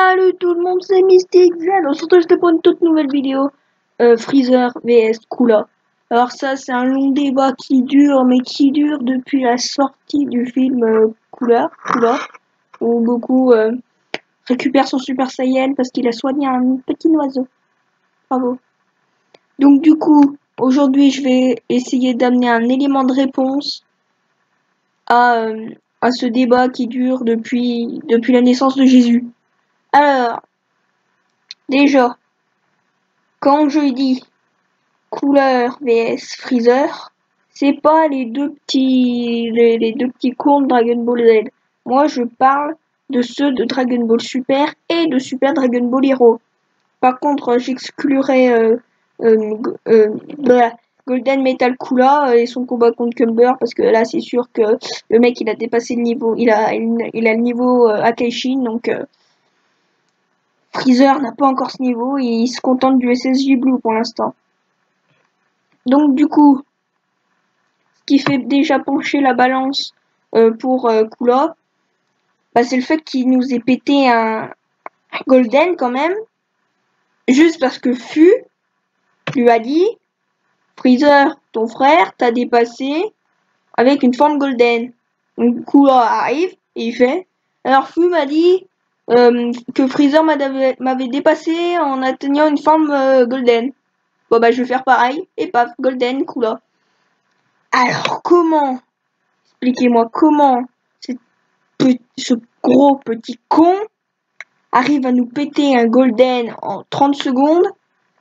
Salut tout le monde, c'est Mystic Z. On se retrouve pour une toute nouvelle vidéo. Freezer vs Cooler. Alors ça, c'est un long débat qui dure, mais qui dure depuis la sortie du film Cooler, où Goku récupère son Super Saiyan parce qu'il a soigné un petit oiseau. Bravo. Donc du coup, aujourd'hui, je vais essayer d'amener un élément de réponse à ce débat qui dure depuis la naissance de Jésus. Alors, déjà, quand je dis Cooler vs Freezer, c'est pas les deux petits cons de Dragon Ball Z. Moi, je parle de ceux de Dragon Ball Super et de Super Dragon Ball Hero. Par contre, j'exclurai Golden Metal Cooler et son combat contre Cumber parce que là, c'est sûr que le mec, il a dépassé le niveau, il a le niveau Akaishin, donc Freezer n'a pas encore ce niveau et il se contente du SSJ Blue pour l'instant. Donc du coup, ce qui fait déjà pencher la balance pour Kula, bah, c'est le fait qu'il nous ait pété un Golden quand même, juste parce que Fu lui a dit Freezer, ton frère t'a dépassé avec une forme Golden. Donc Kula arrive et il fait alors Fu m'a dit que Freezer m'avait dépassé en atteignant une forme Golden. Bon bah je vais faire pareil et paf, Golden, Kula. Alors comment, expliquez-moi comment ce gros petit con arrive à nous péter un Golden en 30 secondes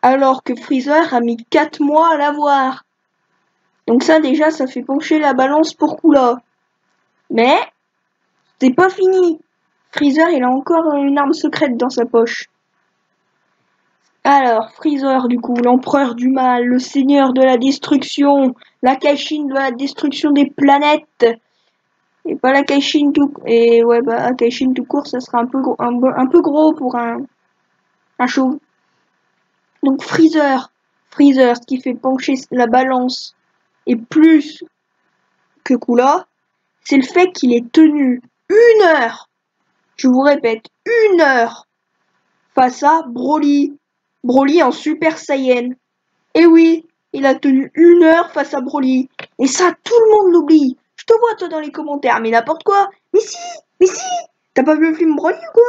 alors que Freezer a mis 4 mois à l'avoir. Donc ça déjà ça fait pencher la balance pour Kula. Mais c'est pas fini. Freezer il a encore une arme secrète dans sa poche. Alors, Freezer, du coup, l'empereur du mal, le seigneur de la destruction, la Kaishin de la destruction des planètes, et pas la Kaishin tout... Et ouais, bah, la Kaishin tout court, ça sera un peu gros pour un chauve. Donc, Freezer, ce qui fait pencher la balance, et plus que Kula, c'est le fait qu'il ait tenu 1 heure, je vous répète, 1 heure, face à Broly. Broly en Super Saiyan. Et oui, il a tenu 1 heure face à Broly. Et ça, tout le monde l'oublie. Je te vois, toi, dans les commentaires, mais n'importe quoi. Mais si. T'as pas vu le film Broly ou quoi?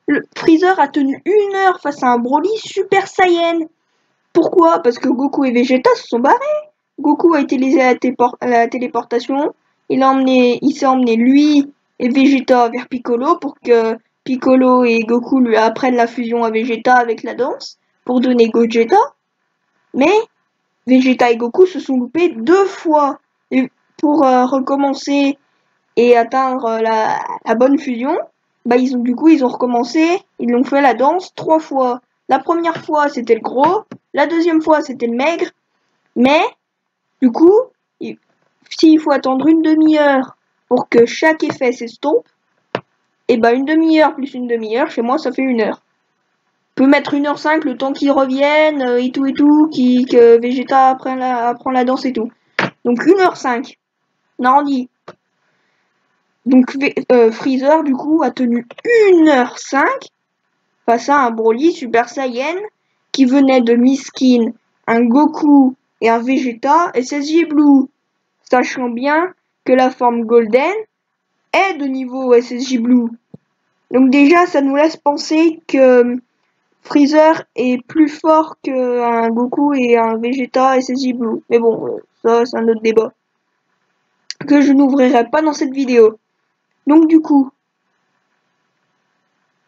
Le Freezer a tenu 1 heure face à un Broly Super Saiyan. Pourquoi? Parce que Goku et Vegeta se sont barrés. Goku a utilisé la téléportation. Il s'est emmené lui et Vegeta vers Piccolo pour que Piccolo et Goku lui apprennent la fusion à Vegeta avec la danse pour donner Gogeta. Mais Vegeta et Goku se sont loupés 2 fois. Et pour recommencer et atteindre la bonne fusion, bah ils ont recommencé, ils l'ont fait la danse 3 fois. La première fois c'était le gros, la deuxième fois c'était le maigre, mais du coup, s'il faut attendre une demi-heure pour que chaque effet s'estompe, et bah une demi-heure plus une demi-heure, chez moi ça fait 1 heure. Peut mettre 1h05 le temps qu'ils reviennent et tout, que Vegeta apprend la danse et tout. Donc 1h05. On arrondit. Donc Freezer du coup a tenu 1h05 face à un Broly Super Saiyan qui venait de miskin un Goku et un Vegeta SSJ Blue. Sachant bien que la forme Golden est de niveau SSJ Blue. Donc déjà ça nous laisse penser que Freezer est plus fort qu'un Goku et un Vegeta SSJ Blue. Mais bon, ça c'est un autre débat que je n'ouvrirai pas dans cette vidéo. Donc du coup,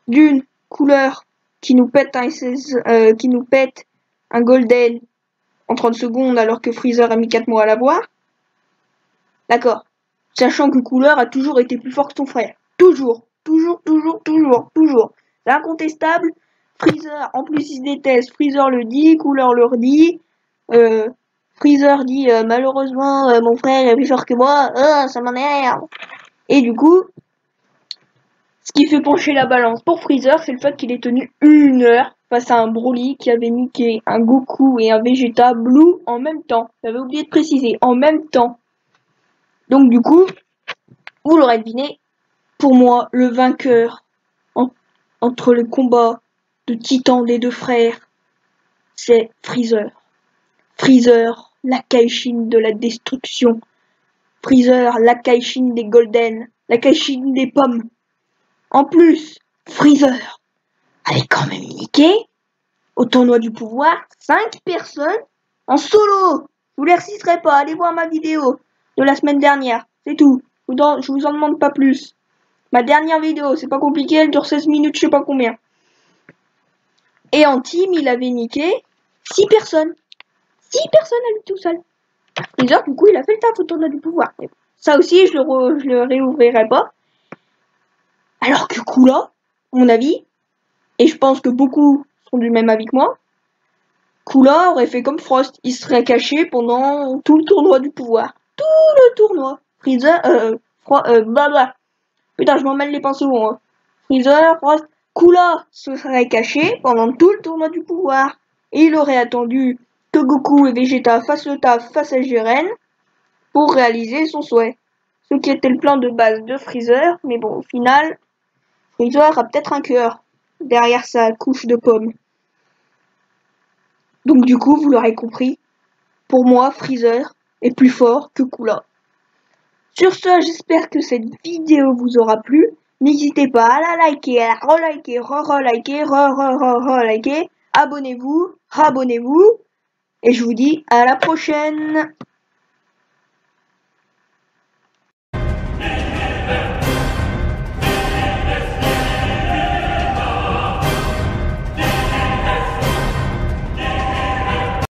d'une couleur qui nous pète un Golden en 30 secondes alors que Freezer a mis 4 mois à l'avoir. D'accord. Sachant que Couleur a toujours été plus fort que son frère. Toujours. C'est incontestable. Freezer, en plus il se déteste. Freezer le dit, Couleur le redit. Freezer dit malheureusement mon frère est plus fort que moi. Ça m'énerve. Et du coup, ce qui fait pencher la balance pour Freezer, c'est le fait qu'il ait tenu 1 heure face à un Broly qui avait niqué un Goku et un Vegeta Blue en même temps. J'avais oublié de préciser, en même temps. Donc du coup, vous l'aurez deviné, pour moi, le vainqueur entre le combat de titans des deux frères, c'est Freezer. Freezer, la Kaishin de la destruction. Freezer, la Kaishin des Golden, la Kaishin des pommes. En plus, Freezer avait quand même niqué au tournoi du pouvoir 5 personnes en solo. Je vous les reciterai pas, allez voir ma vidéo de la semaine dernière, c'est tout. Je vous en demande pas plus. Ma dernière vidéo, c'est pas compliqué, elle dure 16 minutes, je sais pas combien. Et en team, il avait niqué 6 personnes. 6 personnes à lui tout seul. Freezer, du coup, il a fait le taf au tournoi du pouvoir. Ça aussi, je le réouvrirai pas. Alors que Kula, à mon avis, et je pense que beaucoup sont du même avis que moi, Kula aurait fait comme Frost, il serait caché pendant tout le tournoi du pouvoir. Tout le tournoi. Freezer, blabla. Putain, je m'en mêle les pinceaux, hein. Freezer, Frost, Kula se serait caché pendant tout le tournoi du pouvoir. Et il aurait attendu que Goku et Vegeta fassent le taf face à Jiren pour réaliser son souhait. Ce qui était le plan de base de Freezer, mais bon, au final, Freezer a peut-être un cœur derrière sa couche de pommes. Donc du coup, vous l'aurez compris, pour moi, Freezer est plus fort que Kula. Sur ce, j'espère que cette vidéo vous aura plu. N'hésitez pas à la liker, à la reliker, re-reliker, re-re-re-reliker. Abonnez-vous, rabonnez-vous. Et je vous dis à la prochaine.